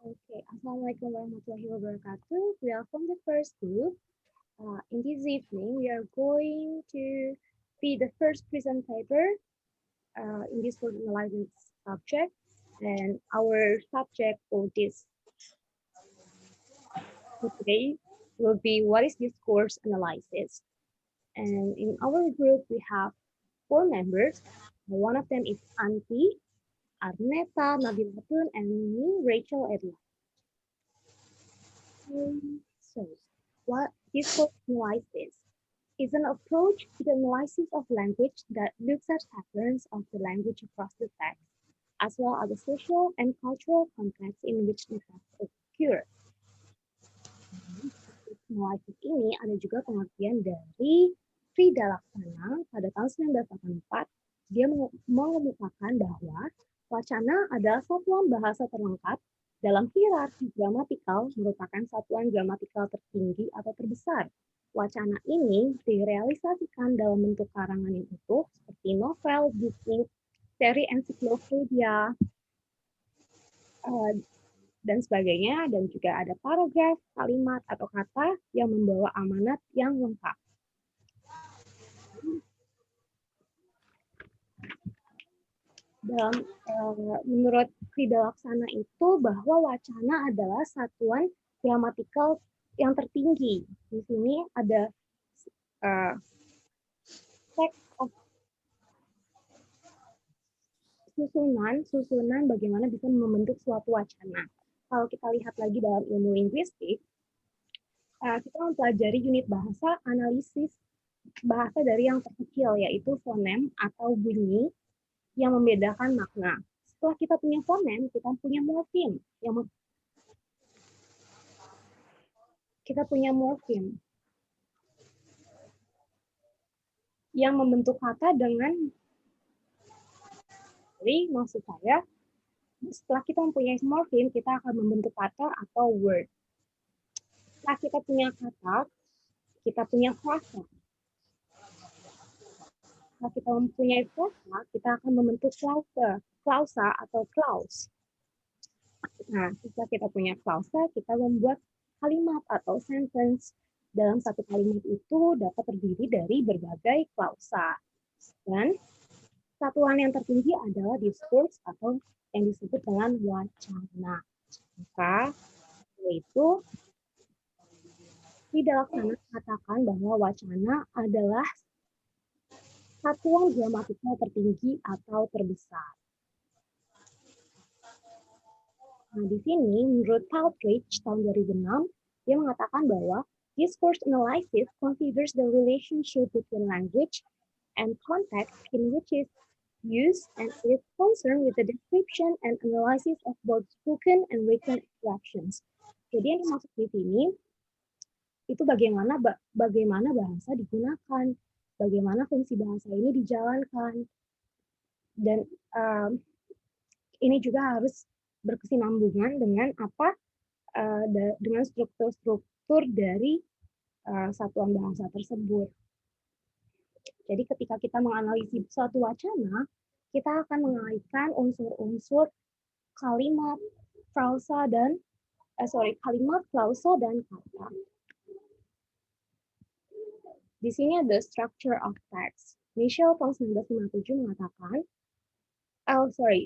Okay, Assalamualaikum warahmatullahi wabarakatuh. We are from the first group. In this evening, we are going to be the first presenter in this course analysis subject. And our subject for this today will be what is discourse analysis. And in our group, we have four members. One of them is Anti, Arneta, Nabilatun, and me, Rachel Edla. So, what discourse analysis is an approach to the analysis of language that looks at patterns of the language across the text, as well as the social and cultural context in which the text occur. Analysis ini ada juga pengertian dari Frida Laksana pada tahun 1984. Dia mengemukakan bahwa wacana adalah satuan bahasa terlengkap dalam hierarki gramatikal merupakan satuan gramatikal tertinggi atau terbesar. Wacana ini direalisasikan dalam bentuk karangan yang utuh seperti novel, buku, seri ensiklopedia, dan sebagainya, dan juga ada paragraf, kalimat, atau kata yang membawa amanat yang lengkap. Menurut Frida Laksana itu bahwa wacana adalah satuan gramatikal yang tertinggi. Di sini ada susunan bagaimana bisa membentuk suatu wacana. Kalau kita lihat lagi dalam ilmu linguistik, kita mempelajari unit bahasa, analisis bahasa dari yang terkecil, yaitu fonem atau bunyi yang membedakan makna. Setelah kita punya fonem, kita punya morfem. Kita punya morfem yang membentuk kata dengan, maksud saya, setelah kita mempunyai morfem, kita akan membentuk kata atau word. Setelah kita punya kata, kita punya frasa. Setelah kita mempunyai frasa, kita akan membentuk klausa atau clause. Nah, setelah kita punya klausa, kita membuat kalimat atau sentence. Dalam satu kalimat itu dapat terdiri dari berbagai klausa. Dan satuan yang tertinggi adalah discourse atau yang disebut dengan wacana. Maka itu Frida Laksana katakan bahwa wacana adalah satuan gramatikal tertinggi atau terbesar. Nah, di sini menurut Partridge tahun 2006, dia mengatakan bahwa discourse analysis considers the relationship between language and context in which it is used and is concerned with the description and analysis of both spoken and written expressions. Jadi yang dimaksud di sini itu bagaimana bahasa digunakan, bagaimana fungsi bahasa ini dijalankan, dan ini juga harus berkesinambungan dengan dengan struktur dari satuan bahasa tersebut. Jadi ketika kita menganalisis suatu wacana, kita akan mengaitkan unsur-unsur kalimat, klausa, dan kata. Di sini ada structure of text. Michel tahun 1957 mengatakan,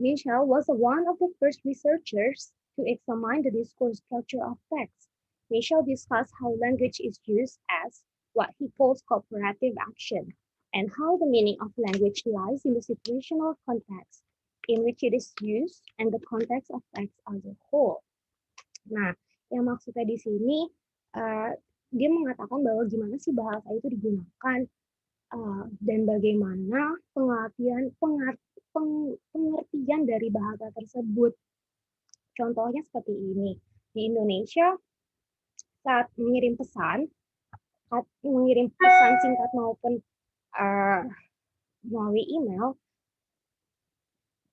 Michel was one of the first researchers to examine the discourse structure of text. Michel discussed how language is used as what he calls cooperative action, and how the meaning of language lies in the situational context in which it is used and the context of text as a whole. Nah, yang maksudnya di sini dia mengatakan bahwa gimana sih bahasa itu digunakan dan bagaimana pengertian dari bahasa tersebut. Contohnya seperti ini. Di Indonesia, saat mengirim pesan singkat maupun melalui email,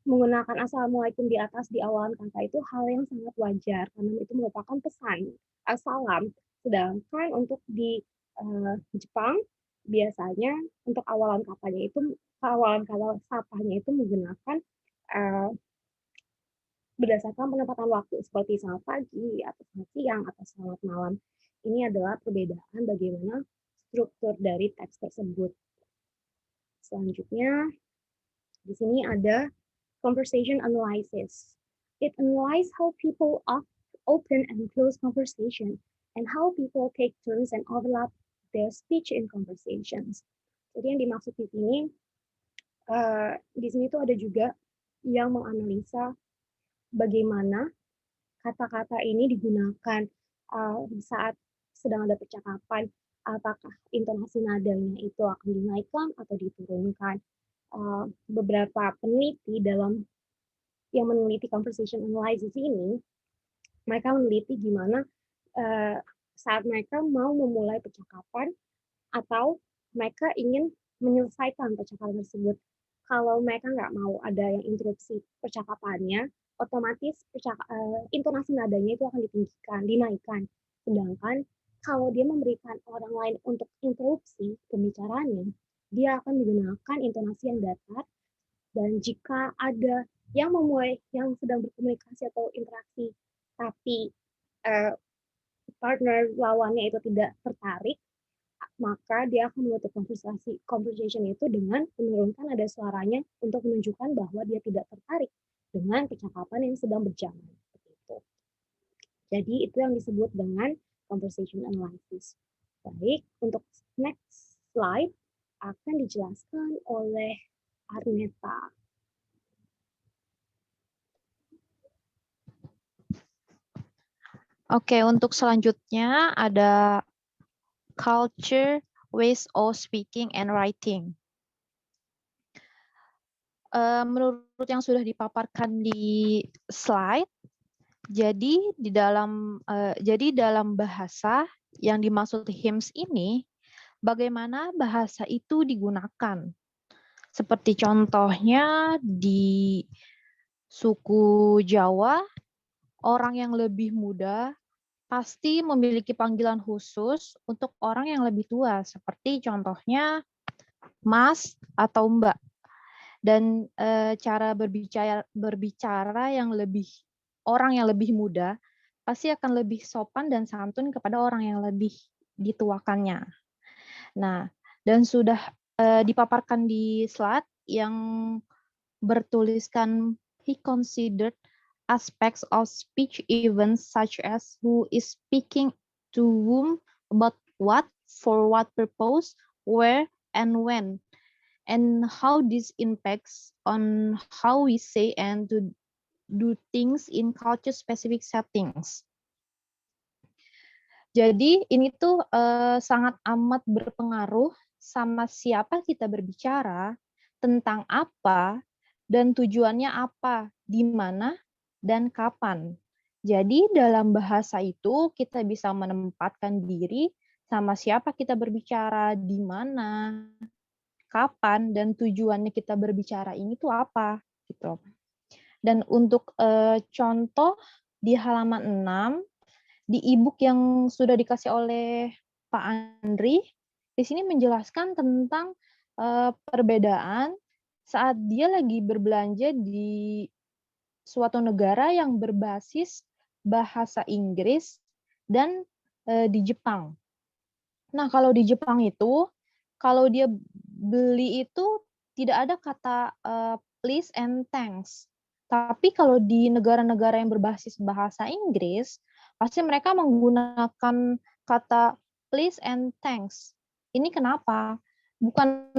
menggunakan Assalamualaikum di atas di awalan kata itu hal yang sangat wajar, karena itu merupakan pesan, salam. Sedangkan untuk di Jepang, biasanya untuk awalan kata sapanya itu menggunakan berdasarkan penempatan waktu seperti selamat pagi atau selamat siang atau selamat malam. Ini adalah perbedaan bagaimana struktur dari teks tersebut. Selanjutnya, di sini ada conversation analysis. It analyzes how people open and close conversation and how people take turns and overlap their speech in conversations. Jadi yang dimaksud di sini tuh ada juga yang menganalisa bagaimana kata-kata ini digunakan saat sedang ada percakapan, apakah intonasi nadanya itu akan dinaikkan atau diturunkan. Beberapa peneliti yang meneliti conversation analysis ini, mereka meneliti gimana saat mereka mau memulai percakapan atau mereka ingin menyelesaikan percakapan tersebut. Kalau mereka nggak mau ada yang interupsi percakapannya, otomatis intonasi nadanya itu akan ditinggikan, dinaikkan. Sedangkan kalau dia memberikan orang lain untuk interupsi pembicaraannya, dia akan menggunakan intonasi yang datar. Dan jika ada yang sedang berkomunikasi atau interaksi, tapi partner lawannya itu tidak tertarik, maka dia akan menutup conversation itu dengan menurunkan nada suaranya untuk menunjukkan bahwa dia tidak tertarik dengan percakapan yang sedang berjalan. Jadi itu yang disebut dengan conversation analysis. Baik, untuk next slide akan dijelaskan oleh Arneta. Oke, untuk selanjutnya ada culture, ways of speaking and writing. Menurut yang sudah dipaparkan di slide, jadi dalam bahasa yang dimaksud HIMSS ini, bagaimana bahasa itu digunakan. Seperti contohnya di suku Jawa, orang yang lebih muda pasti memiliki panggilan khusus untuk orang yang lebih tua, seperti contohnya Mas atau Mbak. Dan cara berbicara orang yang lebih muda pasti akan lebih sopan dan santun kepada orang yang lebih dituakannya. Nah, dan sudah dipaparkan di slide yang bertuliskan he considered aspects of speech events such as who is speaking to whom, about what, for what purpose, where, and when, and how this impacts on how we say and to do things in culture-specific settings. Jadi ini tuh sangat amat berpengaruh sama siapa kita berbicara, tentang apa, dan tujuannya apa, di mana, dan kapan. Jadi dalam bahasa itu kita bisa menempatkan diri sama siapa kita berbicara, di mana, kapan, dan tujuannya kita berbicara ini tuh apa. Gitu. Dan untuk contoh di halaman 6, di e-book yang sudah dikasih oleh Pak Andri, di sini menjelaskan tentang perbedaan saat dia lagi berbelanja di suatu negara yang berbasis bahasa Inggris dan di Jepang. Nah, kalau di Jepang itu, kalau dia beli itu tidak ada kata please and thanks. Tapi kalau di negara-negara yang berbasis bahasa Inggris, pasti mereka menggunakan kata please and thanks. Ini kenapa? Bukan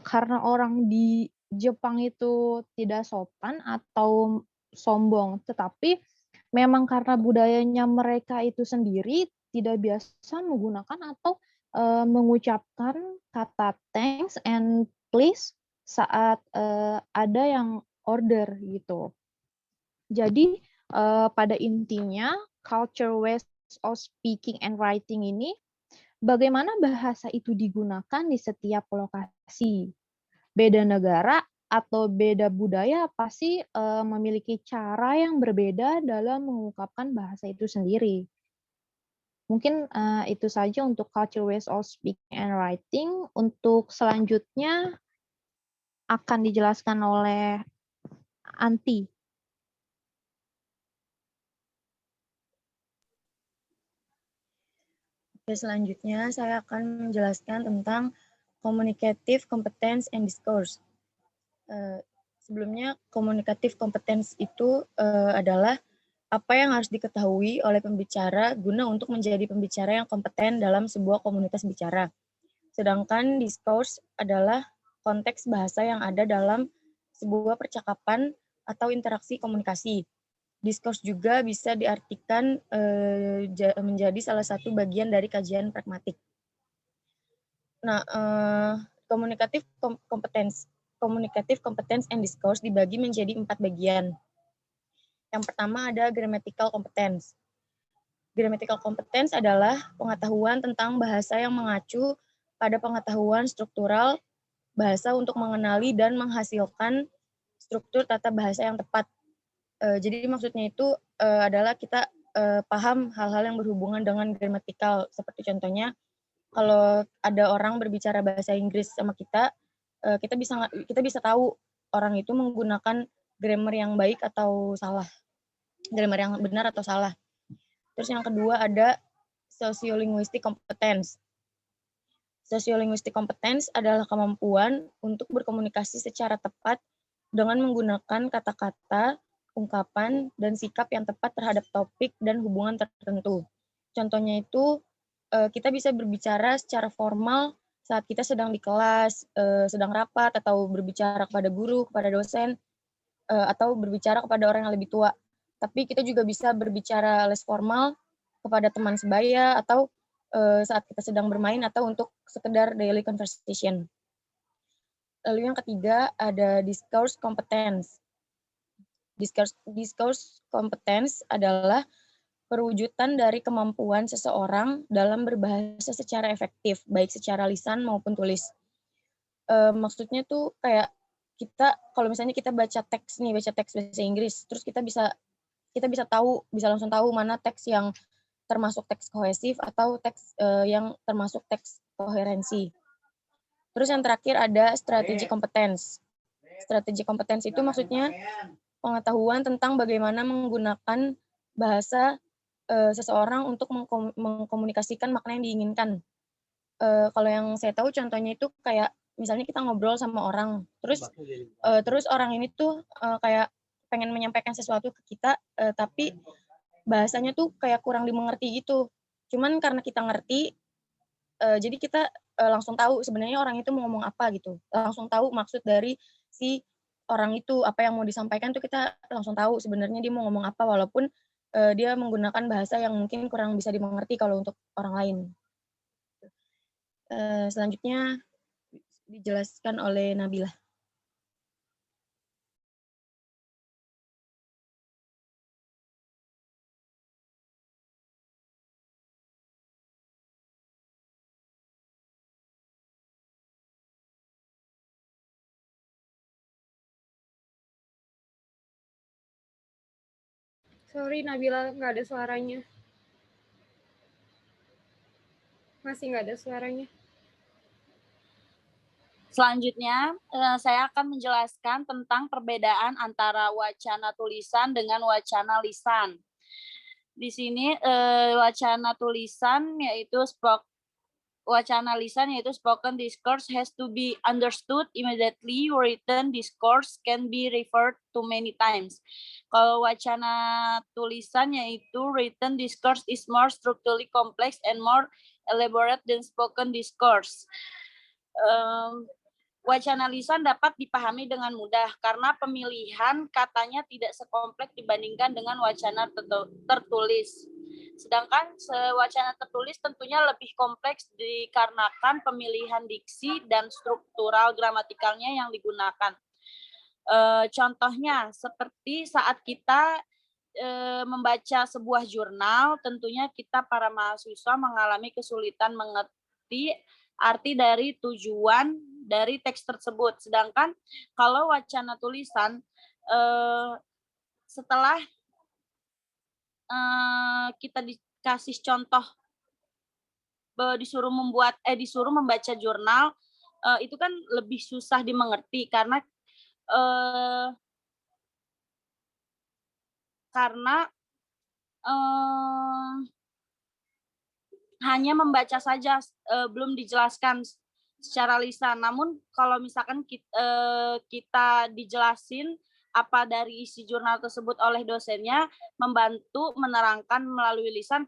karena orang di Jepang itu tidak sopan atau sombong, tetapi memang karena budayanya mereka itu sendiri tidak biasa menggunakan atau mengucapkan kata thanks and please saat ada yang order gitu. Jadi pada intinya culture ways of speaking and writing ini bagaimana bahasa itu digunakan di setiap lokasi. Beda negara atau beda budaya pasti memiliki cara yang berbeda dalam mengungkapkan bahasa itu sendiri. Mungkin itu saja untuk culture ways of speaking and writing. Untuk selanjutnya akan dijelaskan oleh Anti. Oke, selanjutnya saya akan menjelaskan tentang communicative competence and discourse. Sebelumnya, communicative competence itu adalah apa yang harus diketahui oleh pembicara guna untuk menjadi pembicara yang kompeten dalam sebuah komunitas bicara. Sedangkan discourse adalah konteks bahasa yang ada dalam sebuah percakapan atau interaksi komunikasi. Discourse juga bisa diartikan menjadi salah satu bagian dari kajian pragmatik. Nah, communicative competence and discourse dibagi menjadi 4 bagian. Yang pertama ada grammatical competence. Grammatical competence adalah pengetahuan tentang bahasa yang mengacu pada pengetahuan struktural bahasa untuk mengenali dan menghasilkan struktur tata bahasa yang tepat. Jadi maksudnya itu adalah kita paham hal-hal yang berhubungan dengan gramatikal. Seperti contohnya, kalau ada orang berbicara bahasa Inggris sama kita, kita bisa tahu orang itu menggunakan grammar yang baik atau salah, grammar yang benar atau salah. Terus yang kedua ada sociolinguistic competence. Sociolinguistic competence adalah kemampuan untuk berkomunikasi secara tepat dengan menggunakan kata-kata, ungkapan, dan sikap yang tepat terhadap topik dan hubungan tertentu. Contohnya itu, kita bisa berbicara secara formal saat kita sedang di kelas, sedang rapat, atau berbicara kepada guru, kepada dosen, atau berbicara kepada orang yang lebih tua. Tapi kita juga bisa berbicara less formal kepada teman sebaya, atau saat kita sedang bermain, atau untuk sekedar daily conversation. Lalu yang ketiga ada discourse competence. Discourse competence adalah perwujudan dari kemampuan seseorang dalam berbahasa secara efektif, baik secara lisan maupun tulis. Maksudnya tuh kayak kita, kalau misalnya kita baca teks bahasa Inggris, terus kita bisa langsung tahu mana teks yang termasuk teks kohesif atau teks yang termasuk teks koherensi. Terus yang terakhir ada strategi kompetens. Strategi kompetens itu maksudnya pengetahuan tentang bagaimana menggunakan bahasa seseorang untuk mengkomunikasikan makna yang diinginkan. Kalau yang saya tahu contohnya itu kayak misalnya kita ngobrol sama orang, terus orang ini tuh kayak pengen menyampaikan sesuatu ke kita, tapi bahasanya tuh kayak kurang dimengerti gitu. Cuman karena kita ngerti, jadi kita langsung tahu sebenarnya orang itu mau ngomong apa gitu. Langsung tahu maksud dari si orang itu, apa yang mau disampaikan tuh kita langsung tahu sebenarnya dia mau ngomong apa, walaupun dia menggunakan bahasa yang mungkin kurang bisa dimengerti kalau untuk orang lain. Selanjutnya dijelaskan oleh Nabila. Sorry Nabila, nggak ada suaranya. Masih nggak ada suaranya. Selanjutnya, saya akan menjelaskan tentang perbedaan antara wacana tulisan dengan wacana lisan. Di sini wacana tulisan yaitu wacana lisan yaitu spoken discourse has to be understood immediately. Written discourse can be referred to many times. Kalau wacana tulisan yaitu written discourse is more structurally complex and more elaborate than spoken discourse. Wacana lisan dapat dipahami dengan mudah karena pemilihan katanya tidak sekompleks dibandingkan dengan wacana tertulis. Sedangkan wacana tertulis tentunya lebih kompleks dikarenakan pemilihan diksi dan struktural gramatikalnya yang digunakan. Contohnya seperti saat kita membaca sebuah jurnal, tentunya kita para mahasiswa mengalami kesulitan mengerti arti dari tujuan dari teks tersebut. Sedangkan kalau wacana tulisan, setelah kita dikasih contoh, disuruh membaca jurnal, itu kan lebih susah dimengerti karena hanya membaca saja, belum dijelaskan secara lisan. Namun kalau misalkan kita dijelasin apa dari isi jurnal tersebut oleh dosennya, membantu menerangkan melalui lisan,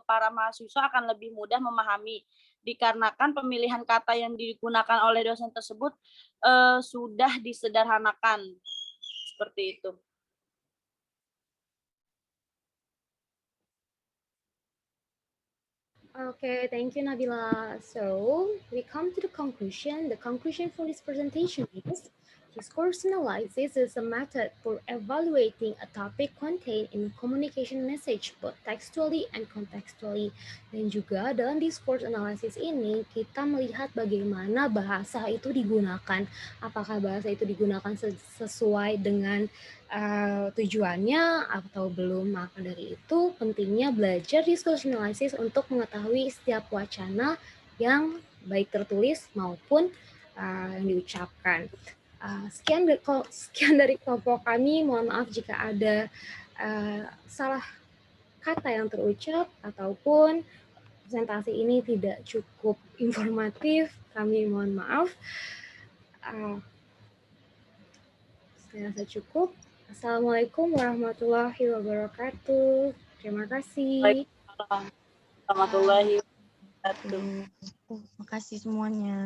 para mahasiswa akan lebih mudah memahami. Dikarenakan pemilihan kata yang digunakan oleh dosen tersebut sudah disederhanakan. Seperti itu. Okay, thank you, Nabila. So we come to the conclusion. The conclusion for this presentation is discourse analysis is a method for evaluating a topic contained in communication message, both textually and contextually. Dan juga dalam discourse analysis ini, kita melihat bagaimana bahasa itu digunakan. Apakah bahasa itu digunakan sesuai dengan tujuannya atau belum. Maka dari itu pentingnya belajar discourse analysis untuk mengetahui setiap wacana yang baik tertulis maupun yang diucapkan. Sekian dari kelompok kami. Mohon maaf jika ada salah kata yang terucap ataupun presentasi ini tidak cukup informatif. Kami mohon maaf. Saya rasa cukup. Assalamualaikum warahmatullahi wabarakatuh. Terima kasih. Waalaikumsalam warahmatullahi wabarakatuh. Terima kasih semuanya.